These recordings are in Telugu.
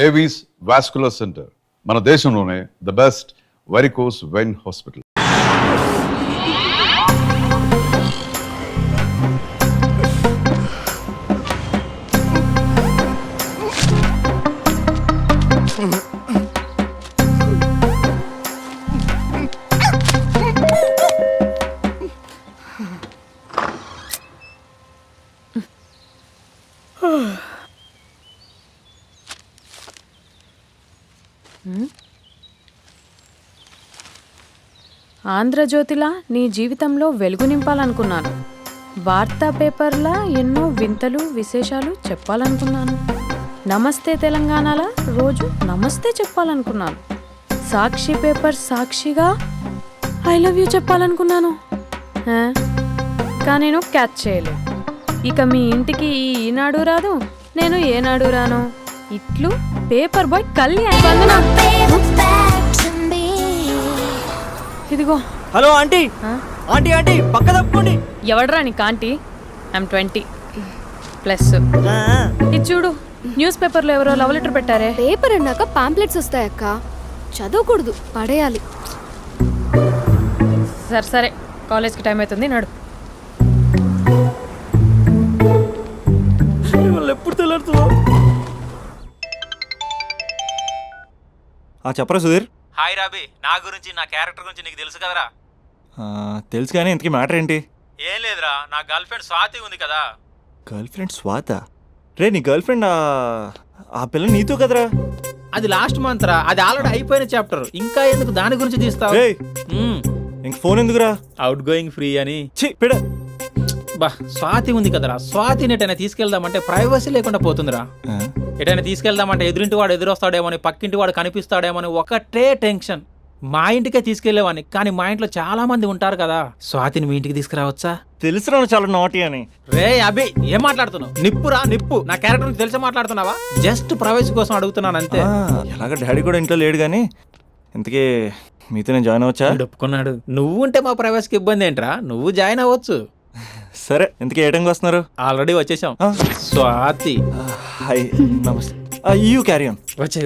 ఏవీస్ వాస్కులర్ సెంటర్ మన దేశంలోనే the best varicose vein hospital. ఆంధ్రజ్యోతిలా నీ జీవితంలో వెలుగు నింపాలనుకున్నాను. వార్తా పేపర్లా ఎన్నో వింతలు విశేషాలు చెప్పాలనుకున్నాను. నమస్తే తెలంగాణలా రోజు నమస్తే చెప్పాలనుకున్నాను. సాక్షి పేపర్ సాక్షిగా ఐ లవ్ యూ చెప్పాలనుకున్నాను. కానీ నేను క్యాచ్ చేయలేదు. ఇక మీ ఇంటికి ఈనాడు రాదు, నేను ఏనాడు రాను. ఇట్లు పేపర్ బాయ్ కళ్యాణ్. ఇదిగో. Hello aunty. ఆంటీ ఆంటీ పక్క తప్పుకోండి. ఎవడరా నీకు ఆంటీ? ఐమ్ 20+. ఇది చూడు, న్యూస్ పేపర్లో ఎవరో లవ్ లెటర్ పెట్టారే. పేపర్ అన్నాక పాంప్లెట్స్ వస్తాయక్క, చదవకూడదు, పడేయాలి. సరే కాలేజ్కి టైం అవుతుంది, నడు. ఎప్పుడు తెల్లారుతుందో. చెప్పరా సుధీర్. హాయ్ రాబీ, నా గురించి నా క్యారెక్టర్ గురించి నీకు తెలుసు కదరా? తెలుసు కానీ ఇంతకీ మ్యాటర్ ఏంటి? ఏం లేదురా, నా గర్ల్ ఫ్రెండ్ స్వాతి ఉంది కదా. గర్ల్ ఫ్రెండ్ స్వాత? రే నీ గర్ల్ ఫ్రెండ్ ఆ పిల్ల నీతో కదరా? అది లాస్ట్ మంత్ రా, అది ఆల్రెడీ అయిపోయిన చాప్టర్. ఇంకా ఎందుకు దాని గురించి తీస్తావు? ఇంక ఫోన్ ఎందుకురా? అవుట్ గోయింగ్ ఫ్రీ అని. పిడ బా, స్వాతి ఉంది కదరా, స్వాతిని ఎటైనా తీసుకెళ్దామంటే ప్రైవసీ లేకుండా పోతుందిరా. ఎటైనా తీసుకెళ్దామంటే ఎదురింటి వాడు ఎదురొస్తాడేమోని, పక్కింటి వాడు కనిపిస్తాడేమోని ఒకటే టెన్షన్. మా ఇంటికే తీసుకెళ్లేవాడిని, కానీ మా ఇంట్లో చాలా మంది ఉంటారు కదా. స్వాతిని మీ ఇంటికి తీసుకురావచ్చా? తెలుసురా చాలా నాటి అని. రే అభి, ఏం మాట్లాడుతున్నావు? నిప్పురా నిప్పు. నా క్యారెక్టర్ నుంచి తెలిసి మాట్లాడుతున్నావా? జస్ట్ ప్రైవసీ కోసం అడుగుతున్నాను అంతే. ఎలాగ డాడీ కూడా ఇంట్లో లేడు కానీ ఇంతకీ మీతో నేను జాయిన్ అవ్వచ్చా? ఒప్పుకున్నాడు. నువ్వు ఉంటే మా ప్రైవసీకి ఇబ్బంది ఏంట్రా, నువ్వు జాయిన్ అవ్వచ్చు. సరే, ఇంతకీ ఏ టైంకి వస్తున్నారు? ఆల్రెడీ వచ్చేసాం. స్వాతి హాయ్, నమస్తే. You carry on. వచ్చే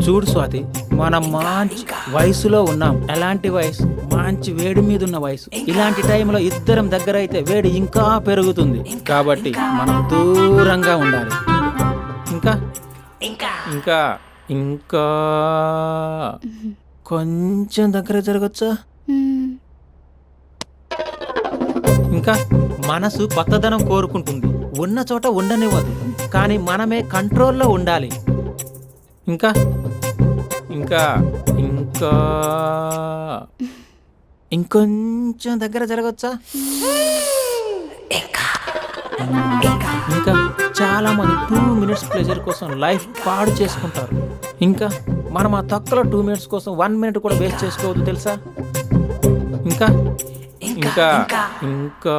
చూడు స్వాతి, మనం మంచి వయసులో ఉన్నాం. ఎలాంటి వయసు? మంచి వేడి మీద ఉన్న వయసు. ఇలాంటి టైంలో ఇద్దరం దగ్గర అయితే వేడి ఇంకా పెరుగుతుంది. కాబట్టి మనం దూరంగా ఉండాలి. ఇంకా ఇంకా ఇంకా కొంచెం దగ్గర జరగచ్చా? ఇంకా మనసు కొత్తదనం కోరుకుంటుంది, ఉన్న చోట ఉండనివ్వదు, కానీ మనమే కంట్రోల్లో ఉండాలి. ఇంకా ఇంకా ఇంకా ఇంకొంచెం దగ్గర జరగచ్చా? ఇంకా చాలా మంది 2 minutes ప్లెజర్ కోసం లైఫ్ పాడు చేసుకుంటారు. ఇంకా మనం ఆ తక్కువ 2 minutes కోసం 1 minute కూడా వేస్ట్ చేసుకోవద్దు, తెలుసా? ఇంకా ఇంకా ఇంకా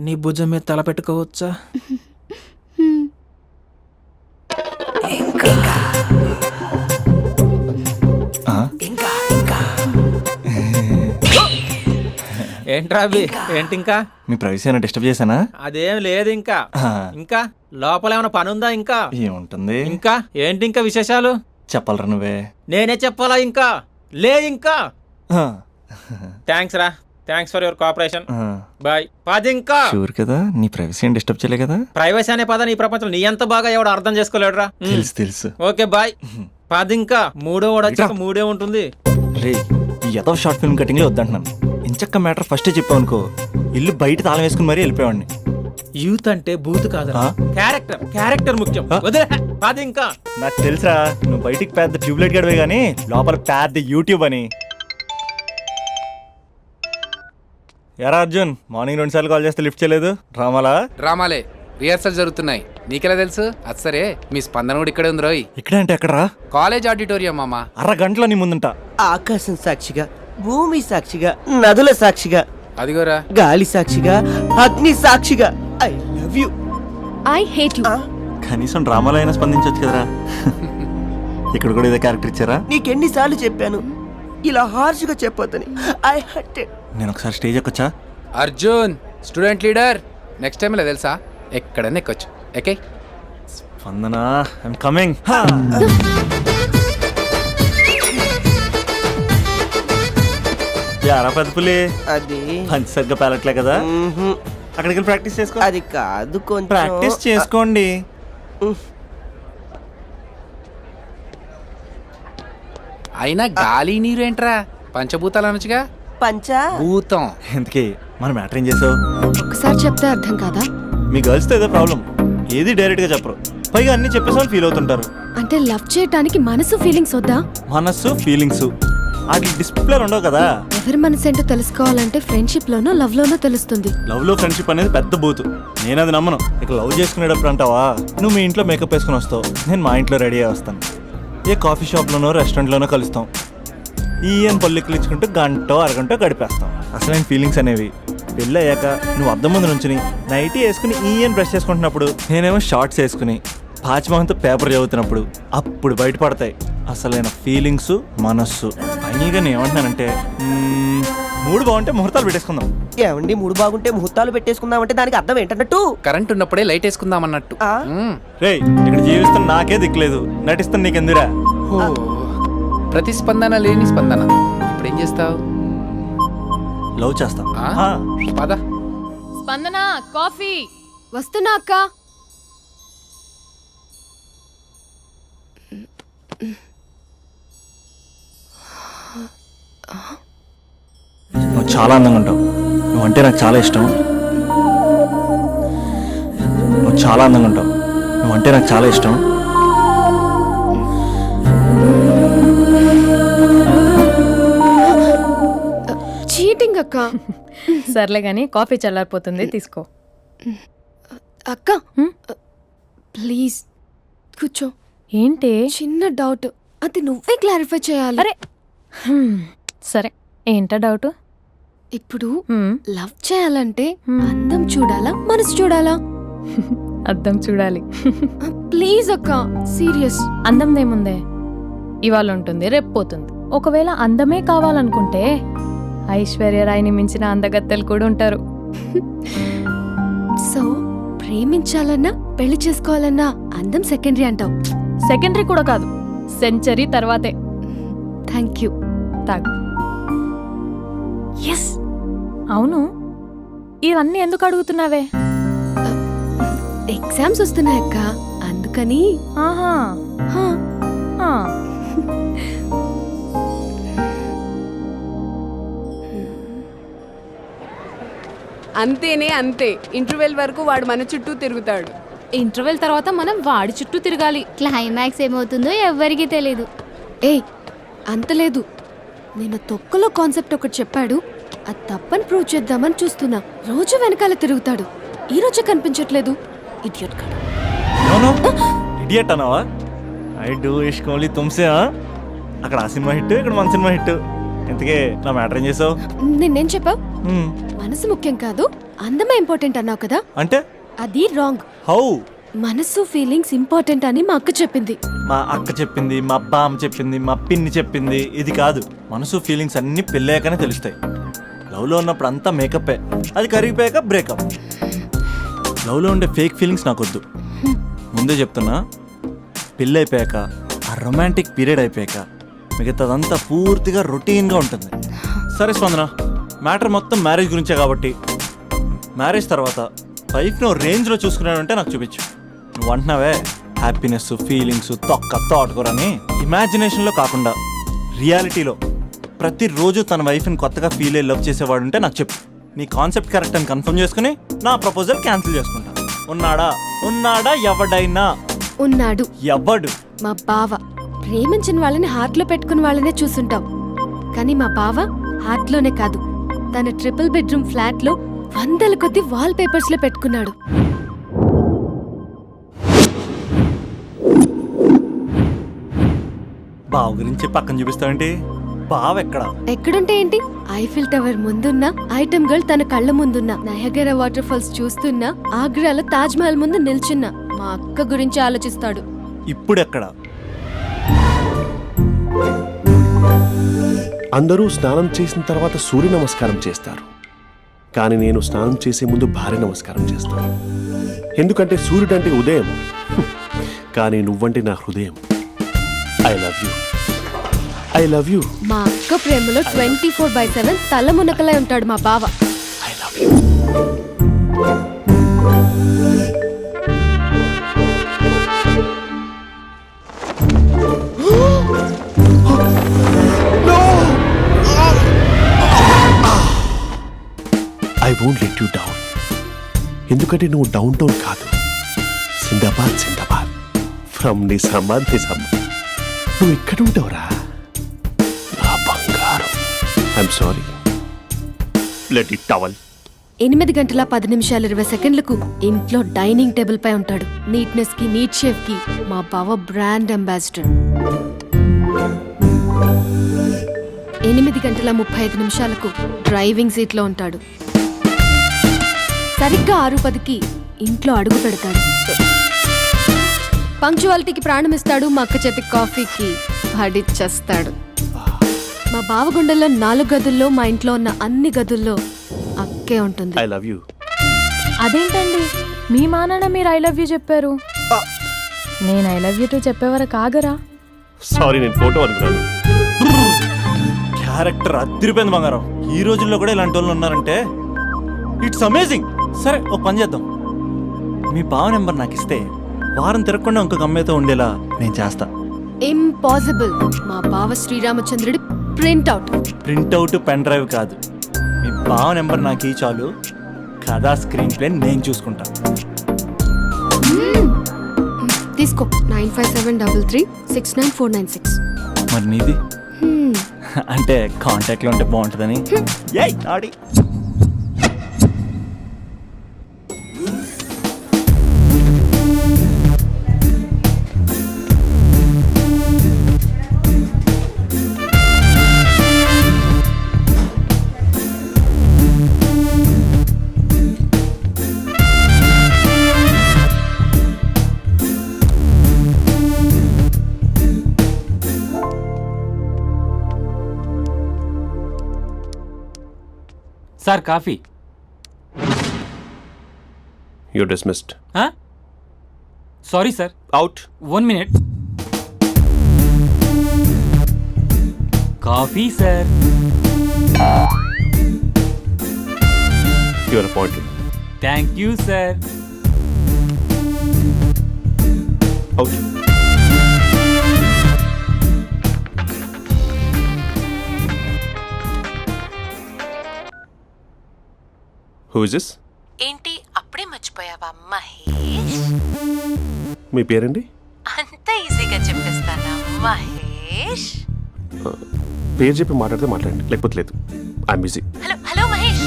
నీ భుజం మీద తల పెట్టుకోవచ్చా? ఏంట్రా అవి? ఏంటి ఇంకా? మీ ప్రైవసీ ఏమైనా డిస్టర్బ్ చేశానా? అదేం లేదు. ఇంకా ఇంకా లోపల ఏమైనా పని ఉందా? ఇంకా ఏముంటుంది? ఇంకా ఏంటి ఇంకా విశేషాలు? చెప్పాలరా నువ్వే. నేనే చెప్పాలా? ఇంకా లే. ఇంకా థ్యాంక్స్ రా, thanks for your cooperation. Bye. పది. ఇంకా షూర్ కదా, నీ ప్రైవసీ ఏం డిస్టర్బ్ చేయలే కదా? ప్రైవసీ అనే పద నీ ప్రపంచంలో నీ ఎంత బాగా ఎవడు అర్థం చేసుకోలేడురా. తెలుసు. Okay bye. పది. ఇంకా మూడో వాడు వచ్చాక మూడే ఉంటుంది. రే, ఈ ఏదో షార్ట్ ఫిల్మ్ కటింగ్ లో వద్దంటున్నాను. ఇంచక్క మ్యాటర్ ఫస్ట్ చెప్పావు అనుకో, ఇల్లు బయట తాళం వేసుకుని మరీ వెళ్ళిపోయాడిని. యూత్ అంటే బూత్ కాదు, క్యారెక్టర్ ముఖ్యం. పది. ఇంకా నాకు తెలుసా, నువ్వు బయటికి పెద్ద ట్యూబ్లైట్ గడవే గానీ లోపల పెద్ద యూట్యూబ్ అని. యారా అర్జున్, మార్నింగ్ 2 సార్లు కాల్ చేస్తే లిఫ్ట్ చేయలేదు. డ్రామాలే రిహార్సల్ జరుగుతున్నాయి, నీకెలా తెలుసు? అది సరే, మీ స్పందన కూడా ఇక్కడే ఉంది రోయ్. ఇక్కడ అంటే ఎక్కడరా? కాలేజ్ ఆడిటోరియం మామా. అరగంటలో నీ ముందుంటా. ఆకాశం సాక్షిగా, భూమి సాక్షిగా, నదుల సాక్షిగా, అదిగోరా గాలి సాక్షిగా, అగ్ని సాక్షిగా, I love you. I hate you. కనీసం డ్రామాలో అయినా స్పందించవచ్చు కదరా. ఇక్కడ కూడా ఇదే క్యారెక్టర్ ఇచ్చారా? నీకెన్నిసార్లు చెప్పాను ఇలా హార్ష్గా చెప్పొద్దని. I hurt. నేను ఒకసారి స్టేజ్ ఎక్కొచ్చా? Arjun student leader next time ఇలా తెలుసా ఎక్కడన్నా ఎక్కొచ్చు ఓకే స్పందన ఐఎమ్ కమింగ్. యారా పెద్ద పులి అది పంచి సరిగ్గా పేలట్లే కదా, మ్హూ. అక్కడికి వెళ్ళి ప్రాక్టీస్ చేసుకో. అది కాదు కొంచెం ప్రాక్టీస్ చేసుకోండి. అయినా గాలి నీరు ఏంట్రా పంచభూతాలు అనొచ్చుగా పంచా భూతం. ఎందుకే మన మ్యాటర్ ఏం చేసావు? ఒకసారి చెప్తే అర్థం కాదా? మీ గర్ల్స్తో ఏదో ప్రాబ్లం, ఏది డైరెక్ట్గా చెప్పరు, పైగా అన్ని చెప్పేసి ఫీల్ అవుతుంటారు. అంటే లవ్ చేయటానికి మనసు ఫీలింగ్స్ వద్దా? మనస్సు ఫీలింగ్స్ వాటి డిస్ప్లే ఉండవు కదా. ఎవరి మనసు ఏంటో తెలుసుకోవాలంటే ఫ్రెండ్షిప్ లోనో లవ్ లోనో తెలుస్తుంది. లవ్ లో ఫ్రెండ్షిప్ అనేది పెద్ద బూతు, నేను అది నమ్మను. ఇక లవ్ చేసుకునేటప్పుడు అంటావా, నువ్వు మీ ఇంట్లో మేకప్ వేసుకుని వస్తావు, నేను మా ఇంట్లో రెడీ అయ్యి వస్తాను. ఏ కాఫీ షాప్లోనో రెస్టారెంట్లోనో కలుస్తాం, ఈయన పల్లెక్కులు ఇచ్చుకుంటూ గంటో అరగంటో గడిపేస్తాం. అసలైన ఫీలింగ్స్ అనేవి పెళ్ళి అయ్యాక నువ్వు అద్దం ముందు నుంచుని నైటీ వేసుకుని ఈయన బ్రష్ చేసుకుంటున్నప్పుడు, నేనేమో షార్ట్స్ వేసుకుని పాచిమహంతో పేపర్ చదువుతున్నప్పుడు అప్పుడు బయటపడతాయి అసలైన ఫీలింగ్స్, మనస్సు. ఫైనల్గా నేను ఏమంటున్నానంటే, మూడు బాగుంటే ముహూర్తాలు పెట్టేసుకుందాం. ఏమండి మూడు బాగుంటే ముహూర్తాలు పెట్టేసుకుందామంటే దానికి అర్థం ఏంటన్నట్టు? కరెంట్ ఉన్నప్పుడే లైట్ వేసుకుందాం అన్నట్టు. ఆ? రేయ్, ఇక్కడ జీవిస్తున్న నాకే దిక్కులేదు, నటిస్తున్న నీకెందురా? ప్రతిస్పందన లేని స్పందన. ఇప్పుడు ఏం చేస్తావు? లవ్ చేస్తాం. పద. స్పందన కాఫీ. వస్తున్నా అక్క. నువ్వు చాలా అందంగా ఉంటావు, నువ్వంటే నాకు చాలా ఇష్టం. నువ్వు చాలా అందంగా ఉంటావు, నువ్వంటే నాకు చాలా ఇష్టం. చీటింగ్ అక్క. సర్లే గాని కాఫీ చల్లారిపోతుంది, తీసుకో. అక్క ప్లీజ్ కూర్చో. ఏంటి? చిన్న డౌట్, అది నువ్వే క్లారిఫై చేయాలి. అరే సరే, ఏంటా డౌట్? ఇప్పుడు లవ్ చేయాలంటే అందం చూడాలా మనసు చూడాలా? అద్దం చూడాలి. ప్లీజ్ అక్క, సీరియస్. అందందేముందే, ఇవాళ ఉంటుంది రేపు పోతుంది. ఒకవేళ అందమే కావాలనుకుంటే ఐశ్వర్యరాయ్ని మించిన అందగత్తెలు కూడా ఉంటారు. సో ప్రేమించాలన్నా పెళ్లి చేసుకోవాలన్నా అందం సెకండరీ అంటావు? సెకండరీ కూడా కాదు, సెంచరీ తర్వాతే. Thank you. తాగు. ఎస్. అవును, ఇవన్నీ ఎందుకు అడుగుతున్నావే? ఎగ్జామ్స్ వస్తున్నాయక్క, అందుకని. ఆహా. హా. ఆ. అంతేనే అంతే. ఇంటర్వెల్ వరకు వాడు మన చుట్టూ తిరుగుతాడు. ఇంటర్వెల్ తర్వాత మనం వాడి చుట్టూ తిరగాలి. క్లైమాక్స్ ఏమవుతుందో ఎవ్వరికీ తెలీదు. ఏయ్ అంత లేదు, నేను తొక్కలో కాన్సెప్ట్ ఒకటి చెప్పాడు, అది తప్పని ప్రూవ్ చేద్దామని చూస్తున్నా. రోజు వెనకాల తిరుగుతాడు, ఈ రోజే కనిపించట్లేదు. ఇడియట్ కాడు. ఇడియట్ అన్నావా? ఐ డూ ఇష్క్ ఓన్లీ తుమ్సే. అక్కడ ఆ సినిమా హిట్, ఇక్కడ మన సినిమా హిట్. ఇంతకే నా మ్యాటర్ ఏం చేసావు? నిన్నేం చెప్పావు? మనసు ముఖ్యం కాదు, అందమే ఇంపార్టెంట్ అన్నావు కదా. అంటే అది రాంగ్. హౌ? మనసు ఫీలింగ్స్ ఇంపార్టెంట్ అని మా అక్క చెప్పింది. మా అక్క చెప్పింది, మా బామ్మ చెప్పింది, మా పిన్ని చెప్పింది. ఇది కాదు, మనసు ఫీలింగ్స్ అన్ని పెళ్ళాకనే తెలుస్తాయి. లవ్లో ఉన్నప్పుడు అంతా మేకప్పే, అది కరిగిపోయాక బ్రేకప్. లవ్లో ఉండే ఫేక్ ఫీలింగ్స్ నాకొద్దు. ముందే చెప్తున్నా, పెళ్ళి అయిపోయాక ఆ రొమాంటిక్ పీరియడ్ అయిపోయాక మిగతాదంతా పూర్తిగా రొటీన్గా ఉంటుంది. సరే స్పందన, మ్యాటర్ మొత్తం మ్యారేజ్ గురించే కాబట్టి మ్యారేజ్ తర్వాత లైఫ్ను రేంజ్లో చూసుకున్నాడంటే నాకు చూపించు. నువ్వు అంటున్నావే హ్యాపీనెస్, ఫీలింగ్స్, తోటకూరని, ఇమాజినేషన్లో కాకుండా రియాలిటీలో ప్రతిరోజు తన వైఫ్ని కొత్తగా ఫీల్ అయ్యి లవ్ చేసేవాడు ఉంటే నాకు చెప్పు. నీ కాన్సెప్ట్ కరెక్ట్ అని కన్ఫర్మ్ చేసుకుని నా ప్రపోజల్ క్యాన్సిల్ చేసుకుంటా. ఉన్నాడా ఎవడైనా? ఉన్నాడు. ఎవడు? మా బావ. ప్రేమించిన వాళ్ళని హార్ట్లో పెట్టుకున్న వాళ్ళనే చూసుంటాం, కానీ మా బావ హార్ట్లోనే కాదు, తన ట్రిపుల్ బెడ్రూమ్ ఫ్లాట్లో వందల కొద్ది వాల్ పేపర్స్ లో పెట్టుకున్నాడు. బావ గురించి పక్కన చూపిస్తావేంటి? బావ ఎక్కడుంటే ఏంటి? ఐఫిల్ టవర్ ముందున్న ఐటమ్ గర్ల్ తన కళ్ళ ముందున్న నయగరా వాటర్ ఫాల్స్ చూస్తున్నా, ఆగ్రాలో తాజ్ మహల్ ముందు నిల్చున్నా మా అక్క గురించి ఆలోచిస్తాడు. ఇప్పుడెక్కడ? అందరూ స్నానం చేసిన తర్వాత సూర్య నమస్కారం చేస్తారు. కానీ నేను స్నానం చేసే ముందు భార్య నమస్కారం చేస్తాను. ఎందుకంటే సూర్యుడు అంటే ఉదయం, కానీ నువ్వంటే నా హృదయం. I love you, I love you. మా అక్క ప్రేమలో 24/7 తల మునకలై ఉంటాడు మా బావ. I love you. I won't let you down. ఎందుకంటే నువ్వు డౌన్ టౌన్ కాదు, జిందాబాద్ జిందాబాద్ ఫ్రమ్ నిజామాబాద్ నిజామాబాద్. నువ్వు ఇక్కడ ఉంటావురా నా బంగారం. I'm sorry, let it towel. 8 గంటల 10 నిమిషాలు 20 సెకండ్లకు ఇంట్లో డైనింగ్ టేబుల్ పై ఉంటాడు. నీట్నెస్ కి, నీట్ షేఫ్ కి మా బావ బ్రాండ్ అంబాసిడర్. 8 గంటల 35 నిమిషాలకు డ్రైవింగ్ సీట్ లో ఉంటాడు. సరిగ్గా 6:10కి ఇంట్లో అడుగు పెడతాడు. పంక్చువాలిటీకి ప్రాణమిస్తాడు. మా అక్క చేతి కాఫీకి పడిచ్చేస్తాడు. మా బావ గుండెల్లో 4 గదుల్లో, మా ఇంట్లో ఉన్న అన్ని గదుల్లో అక్కే ఉంటుంది. I love you. అదేంటండి మీ మానాన్న మీరు ఐ లవ్ యూ చెప్పారు, నేను ఐ లవ్ యూ టు చెప్పేవరకు ఆగరా? సారీ, నేను ఫోటో అనుకున్నాను. క్యారెక్టర్ అదిరిపోయింది బంగారం. ఈ రోజుల్లో కూడా ఇలాంటి వాళ్ళు ఉన్నారంటే ఇట్స్ అమేజింగ్. సరే ఒక పని చేద్దాం, మీ బావ నెంబర్ నాకు ఇస్తే వారం తిరగకుండా ఇంకొక అమ్మాయితో ఉండేలా నేను చేస్తా. ఇంపాసిబుల్. మా బావ శ్రీరామచంద్రుడి ప్రింట్అవుట్. ప్రింట్అవుట్ పెన్ డ్రైవ్ కాదు, మీ బావ నెంబర్ నాకు ఈ చాలు. కథా స్క్రీన్ ప్లే నేను చూసుకుంటా. తీసుకో. 9573369496. మరి నీది అంటే కాంటాక్ట్లో ఉంటే బాగుంటుందని. ఏయ్ ఆడి sir coffee. You're dismissed. Sorry sir. Out. 1 minute. Coffee sir. You are appointed. Thank you sir. Out. Who is this? ఏంటి అప్పుడే మర్చిపోయావా మహేష్? మీ పేరండి? అంత ఈజీగా చెప్పేస్తానా మహేష్? పేరు చెప్పి మాట్లాడితే మాట్లాడండి, లేకపోతే లేదు. I'm busy. Hello hello Mahesh.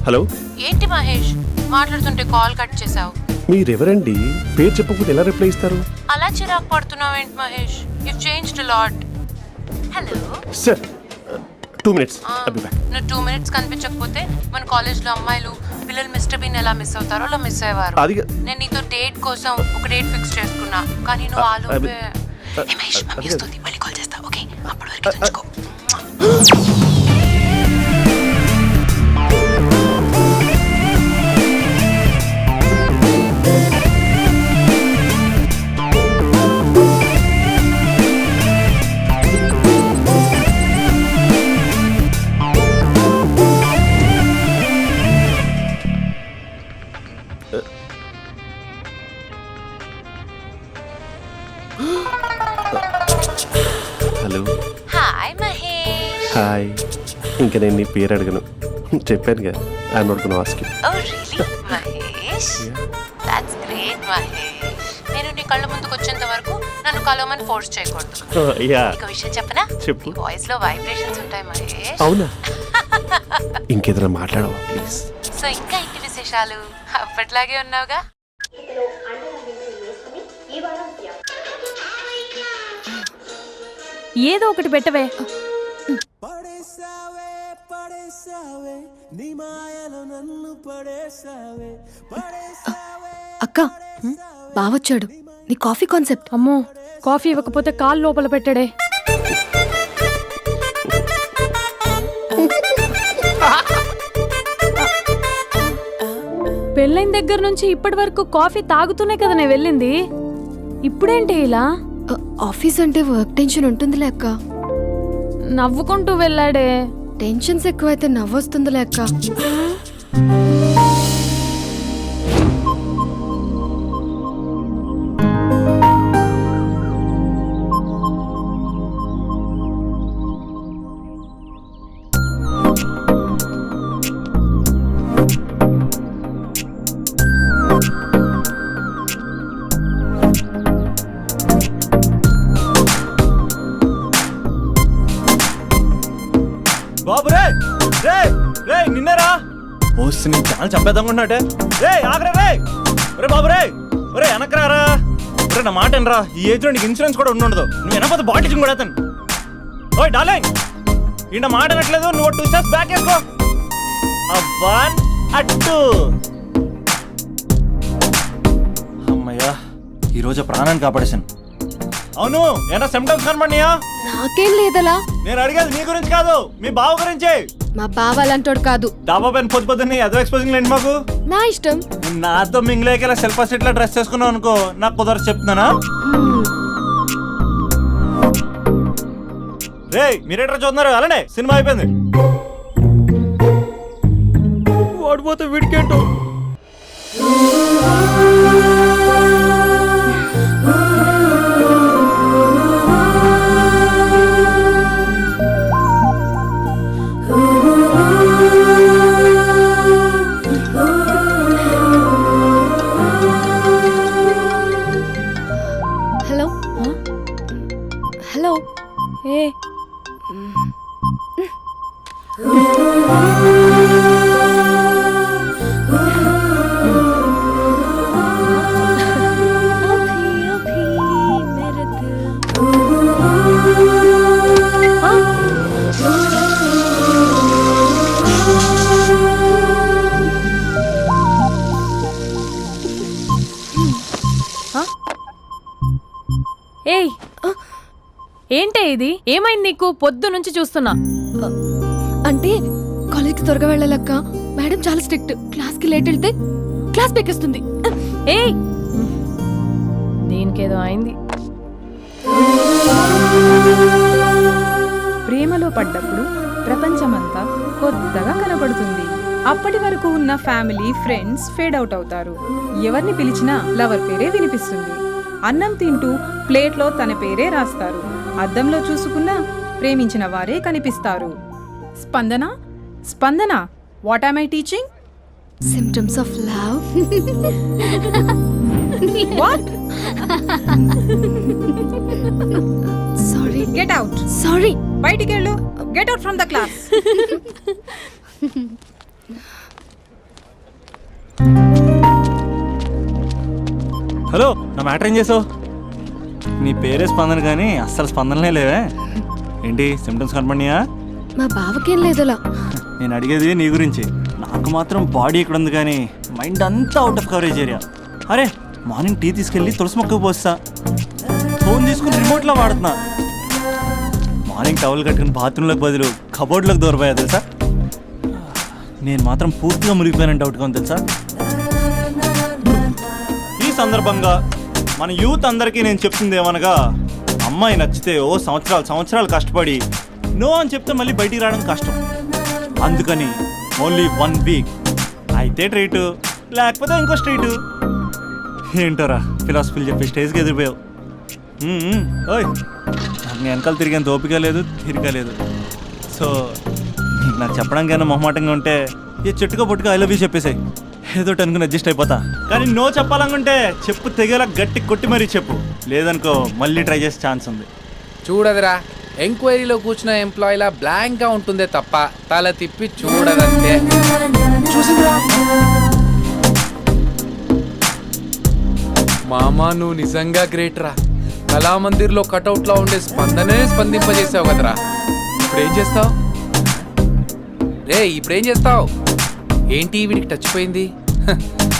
Hello. ఏంటి మహేష్ మాట్లాడుతుంటే కాల్ కట్ చేసావు? మీరెవరండి? పేరు చెప్పకపోతే ఎలా రిప్లై ఇస్తారు? అలా చిరాకు పడుతున్నావేంటి Mahesh? You changed a lot. Hello sir, 2 minutes. I'll be back. నువ్వు 2 minutes కనిపించకపోతే మన కాలేజ్లో అమ్మాయిలు పిల్లలు మిస్టర్ బీన్ ఎలా మిస్ అవుతారో అలా మిస్ అయ్యేవారు. నేను నీతో డేట్ కోసం ఒక డేట్ ఫిక్స్ చేసుకున్నా, కానీ నువ్వు ఆలోపే. మహేష్ మమ్మీ వస్తుంది, మళ్ళీ కాల్ చేస్తా. ఓకే, అప్పటి వరకు తెచ్చుకో. హలో. హాయ్ మహేష్. హాయ్. ఇంకా నేను నీ పేరు అడగను, చెప్పాను కదా. I'm not gonna ask you. Oh really Mahesh? That's great Mahesh. నేను నీ కళ్ళ ముందుకు వచ్చేంత వరకు నన్ను కలవమని ఫోర్స్ చేయకూడదు. ఒక విషయం చెప్పనా? చెప్పు. వాయిస్ లో వైబ్రేషన్స్ ఉంటాయి మహేష్. అవునా? ఇంకేదైనా మాట్లాడవా ప్లీజ్? సో ఇంకా ఇంటి విశేషాలు అప్పట్లాగే ఉన్నావుగా? ఏదో ఒకటి పెట్టవే. అక్క బావొచ్చాడు. నీ కాఫీ కాన్సెప్ట్. అమ్మో కాఫీ ఇవ్వకపోతే కాలు లోపల పెట్టాడే. పెళ్ళైన దగ్గర నుంచి ఇప్పటి వరకు కాఫీ తాగుతూనే కదా నేను వెళ్ళింది. ఇప్పుడేంటి ఇలా? ఆఫీస్ అంటే వర్క్ టెన్షన్ ఉంటుందిలే అక్క. నవ్వుకుంటూ వెళ్ళాడే. టెన్షన్స్ ఎక్కువైతే నవ్వొస్తుందిలే అక్క. బాబు రే రే రే నిన్నరా ఓసి నీ చాలా చంపేద్దామన్నట్టే. రే ఆగరా రే. రే బాబు రే. రే వెనకరారా. రే నా మాట అనరా. ఈ ఏజ్ లో నీకు ఇన్సూరెన్స్ కూడా ఉండదు. నువ్వు వెనకపోతే బాటిల్ కూడా అతను. ఓయ్ డార్లింగ్ ఈయన మాట అనట్లేదు. నువ్వు 2 స్టెప్స్ బ్యాక్ వేసుకో. 1 2. అమ్మయ్యా ఈరోజు ప్రాణాన్ని కాపాడేశాను. అవును ఏనా సిమ్టమ్స్ కనబడినాయా? నాకేం లేదలా. నేను అడిగేది నీ గురించి కాదు, మీ బావ గురించి. మా బావ అలాంటోడు కాదు. డాబా పైన పొద్దున్నే అదో ఎక్స్పోజింగ్ లేండి మాకు. నా ఇష్టం. నాతో మింగిలేక సెల్ఫ్ అసెట్ లా డ్రెస్ చేసుకున్నావు అనుకో, నాకు కుదరదు చెప్తున్నానా? రే మీరేట్రా చూస్తున్నారు? అలానే సినిమా అయిపోయింది. వాడిపోతే వీడికేంటో. Hello hello. ఏ ఏయ్ ఏంటే ఇది? ఏమైంది నీకు? పొద్దు నుంచి చూస్తున్నా. అంటే కాలేజ్కి త్వరగా వెళ్ళాలక్క. మేడం చాలా స్ట్రిక్ట్. క్లాస్కి లేట్ వెళ్తే క్లాస్ పెక్కేస్తుంది. ఏయ్ దీనికేదో అయింది. ప్రేమలో పడ్డప్పుడు ప్రపంచమంతా కొత్తగా కనబడుతుంది. అప్పటి వరకు ఉన్న ఫ్యామిలీ ఫ్రెండ్స్ ఫేడ్ అవుట్ అవుతారు. ఎవరిని పిలిచినా లవర్ పేరే వినిపిస్తుంది. అన్నం తింటూ ప్లేట్లో తన పేరే రాస్తారు. అద్దంలో చూసుకున్నా ప్రేమించిన వారే కనిపిస్తారు. Spandana Spandana, what am I teaching? Symptoms of love. What? Sorry. Get out. Sorry. బయటికి వెళ్ళు. Get out from the class. Hello నా మ్యాటర్ ఏం చేసావు? నీ పేరే స్పందన కానీ అస్సలు స్పందనలే లేవే. ఏంటి సిమ్టమ్స్ కనపడినాయా? మా బావకేం లేదలా. నేను అడిగేది నీ గురించి. నాకు మాత్రం బాడీ ఇక్కడ ఉంది కానీ మైండ్ అంతా అవుట్ ఆఫ్ కవరేజ్ ఏరియా. అరే మార్నింగ్ టీ తీసుకెళ్ళి తులసి మొక్కకు పోస్తా. ఫోన్ తీసుకుని రిమోట్లో వాడుతున్నా. మార్నింగ్ టవల్ కట్టుకుని బాత్రూంలోకి బదులు కబోర్డ్లోకి దూరపోయా తెలుసా. నేను మాత్రం పూర్తిగా మునిగిపోయానని డౌట్గా ఉంది తెలుసా. ఈ సందర్భంగా మన యూత్ అందరికీ నేను చెప్తుంది ఏమనగా, అమ్మాయి నచ్చితే ఓ సంవత్సరాలు కష్టపడి నో అని చెప్తే మళ్ళీ బయటికి రావడం కష్టం. అందుకని ఓన్లీ 1 వీక్ అయితే ట్రీటు, లేకపోతే ఇంకో స్ట్రీటు. ఏంటోరా ఫిలాసఫీలు చెప్పి స్టేజ్కి ఎదిరిపోయావు. ఓయ్ నాకు నీ వెనకాల తిరిగేంత ఓపిక లేదు, తీరిక లేదు. సో నీకు నాకు చెప్పడానికైనా మొహమాటంగా ఉంటే ఏ చెట్టుగా పొట్టుగా ఐ లవ్ యూ చెప్పేసాయి. ఏదో అనుకుని అడ్జస్ట్ అయిపోతా. కానీ నో చెప్పాలనుకుంటే చెప్పు తెగేలా గట్టి కొట్టి మరీ చెప్పు. లేదనుకో మళ్ళీ ట్రై చేసే ఛాన్స్ ఉంది. చూడదురా, ఎంక్వైరీలో కూర్చున్న ఎంప్లాయీలా బ్లాంక్ గా ఉంటుందే తప్ప తల తిప్పి చూడదంతే. చూసిందిరా మామా, నువ్వు నిజంగా గ్రేట్ రా. కళామందిర్లో కటౌట్ లా ఉండే స్పందనే స్పందింపజేసావు కదరా. ఇప్పుడు ఏం చేస్తావు? రే ఇప్పుడేం చేస్తావు? ఏంటి వీడికి టచ్ పోయింది?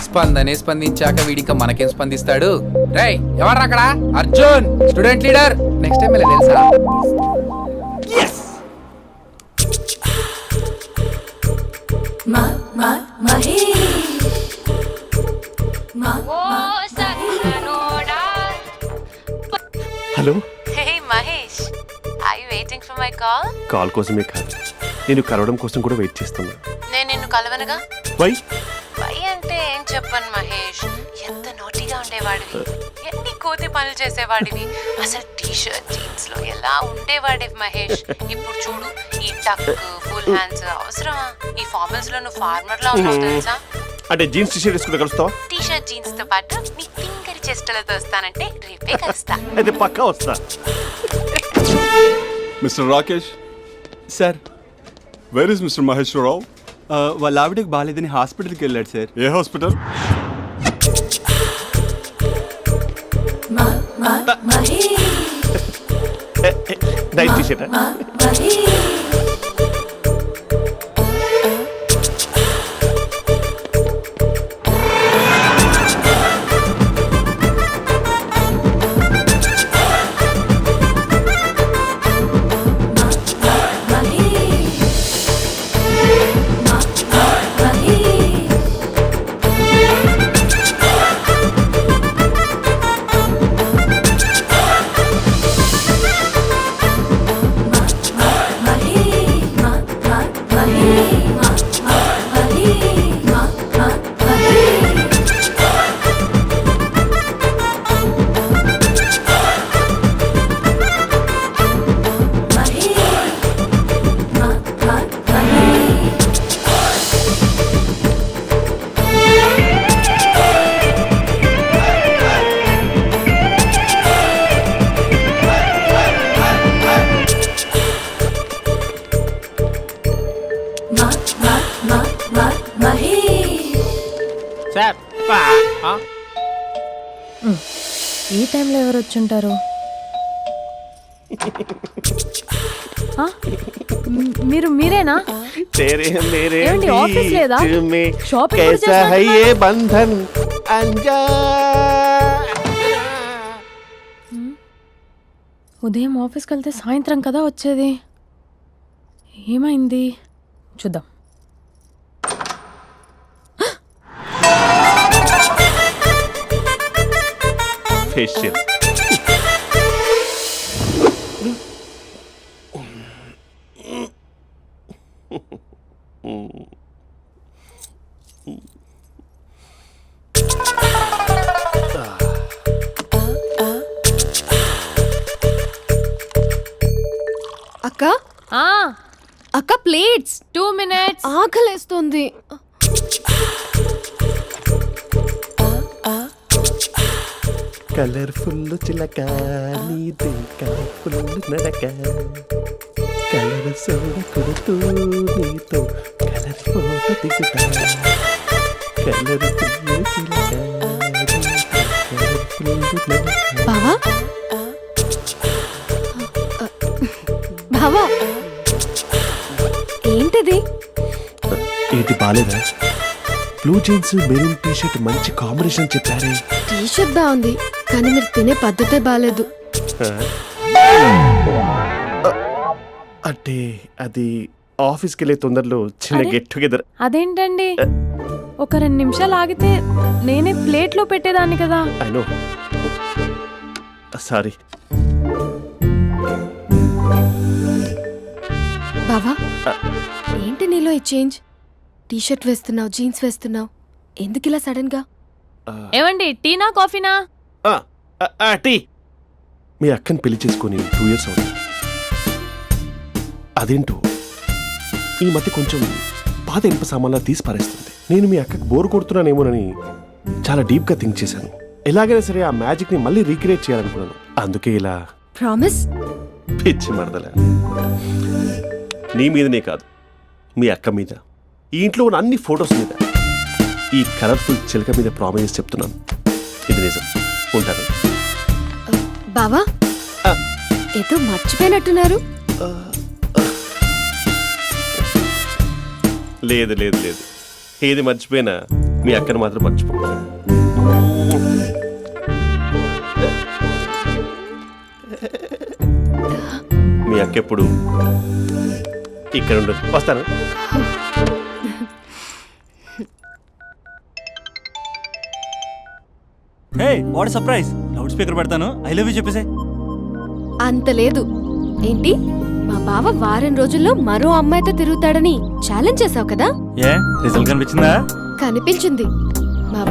స్పందనే స్పందించాక వీడిక మనకేం స్పందిస్తాడు? రే ఎవరు అక్కడ? Arjun student leader. Next time ఇలా తెలుసా? Hello, hey Mahesh, I waiting for my call? Call కోసమే కాదు, నేను కలవడం కోసం కూడా వెయిట్ చేస్తున్నా. నేను నిన్ను కలవనుగా. వై? వై అంటే ఏం చెప్పను మహేష్, ఎంత నోటిగా ఉండేవాడివి, ఎన్ని కోతి పనులు చేసేవాడివి, అసలు టీ షర్ట్ జీన్స్ లో ఎలా ఉండేవాడివి మహేష్. ఇప్పుడు చూడు, ఈ టక్ ఫుల్ హ్యాండ్స్ అవసరమా? ఈ ఫార్మల్స్ లో నువ్వు ఫార్మర్ లా ఉన్నావు తెలుసా? అంటే జీన్స్ టీ షర్ట్ వేసుకుంటే కలుస్తావా? టీ షర్ట్ జీన్స్ తో పాటు నీ ఫింగర్ చెస్టలతో వస్తానంటే రేపే కలుస్తా. అయితే పక్కా వస్తా. Mister Rakesh, sir, where is mister Maheshwararao? వాళ్ళ ఆవిడకి బాగాలేదని హాస్పిటల్కి వెళ్ళాడు సార్. ఏ హాస్పిటల్? Night T shirt. ఈ టైంలో ఎవరు వచ్చుంటారు? మీరేనా? ఏమండి, ఆఫీస్ లేదా? షాపింగ్ కూడా చేసినట్టున్నారు. ఉదయం ఆఫీస్కి వెళ్తే సాయంత్రం కదా వచ్చేది, ఏమైంది చూద్దాం. ఫేషియల్. అక్క ఆ, అక్క ప్లేట్స్. 2 minutes. ఆకలేస్తుంది. కలర్ఫుల్ చిలక నీదే కలర్ఫుల్ నడక, కలర్ సోడ కొడుతూ నీతో కలర్ ఫోటో దిగుతా, కలర్ఫుల్ చిలక బావా బావా, ఏంటిది? ఏంటి బాలేదా? Blue jeans maroon T shirt మంచి కాంబినేషన్ చెప్పారే. టీ షర్ట్ బాగుంది, కానీ మీరు తినే పద్ధతే బాలేదు. అంటే అది ఆఫీస్కి వెళ్ళే తొందరలో చిన్న అరే, గెట్ టుగెదర్. అదేంటండి, ఒక 2 నిమిషాలు ఆగితే నేనే ప్లేట్లో పెట్టేదాన్ని కదా. I know, sorry. బావా, ఏంటి నీలో ఈ చేంజ్? టీ షర్ట్ వేస్తున్నావు, జీన్స్ వేస్తున్నావు, ఎందుకు ఇలా సడన్ గా? ఏమండి, టీనా కాఫీనా? టీ. మీ అక్కని పెళ్లి చేసుకొని 2 years అవుతుంది. అదేంటో ఈ మధ్య కొంచెం పాత ఇనుప సామాన్లా తీసి పారేస్తుంది. నేను మీ అక్కకి బోర్ కొడుతున్నానేమోనని చాలా డీప్గా థింక్ చేశాను. ఎలాగైనా సరే ఆ మ్యాజిక్ని మళ్ళీ రీక్రియేట్ చేయాలనుకున్నాను. అందుకే ఇలా. ప్రామిస్? పిచ్చి మరదల, నీ మీదనే కాదు, మీ అక్క మీద, ఈ ఇంట్లో ఉన్న అన్ని ఫొటోస్ మీద, ఈ కలర్ఫుల్ చిలక మీద ప్రామిస్ చెప్తున్నాను. ఇది నిజం. ఉంటాను. బావా, ఏదో మర్చిపోయినట్టున్నారు. లేదు లేదు లేదు, ఏది మర్చిపోయినా మీ అక్కను మాత్రం మర్చిపో. మీ అక్క ఎప్పుడు ఇక్కడ ఉండదు. వస్తాను. Hey what surprise, loud speaker పెడతాను, ఐ లవ్ యూ చెప్పేసే. అంత లేదు. ఏంటి, మా బావ వారం రోజుల్లో మరో అమ్మాయితో తిరుగుతాడని ఛాలెంజ్ చేసావు కదా? ఏ రిజల్ట్ కనిపించిందా? కనిపించింది. మా